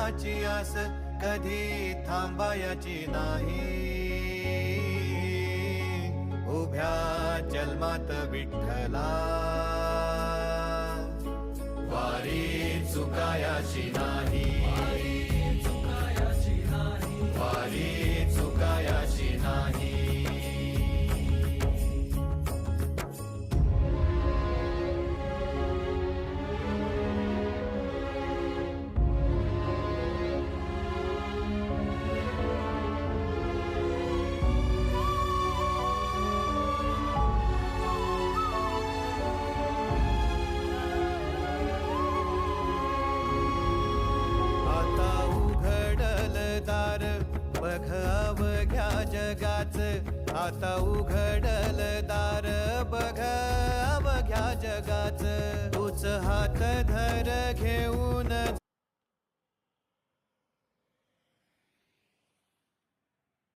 विठ्ठलाची आस कधी थांबायची नाही. उभ्या जन्मात विठ्ठला वारी चुकायाची नाही. वारी चुकायाची नाही. बघ अवघ्या जगाच, आता उघडल दार बघ अवघ्या जगाच. तूच हात धर घेऊन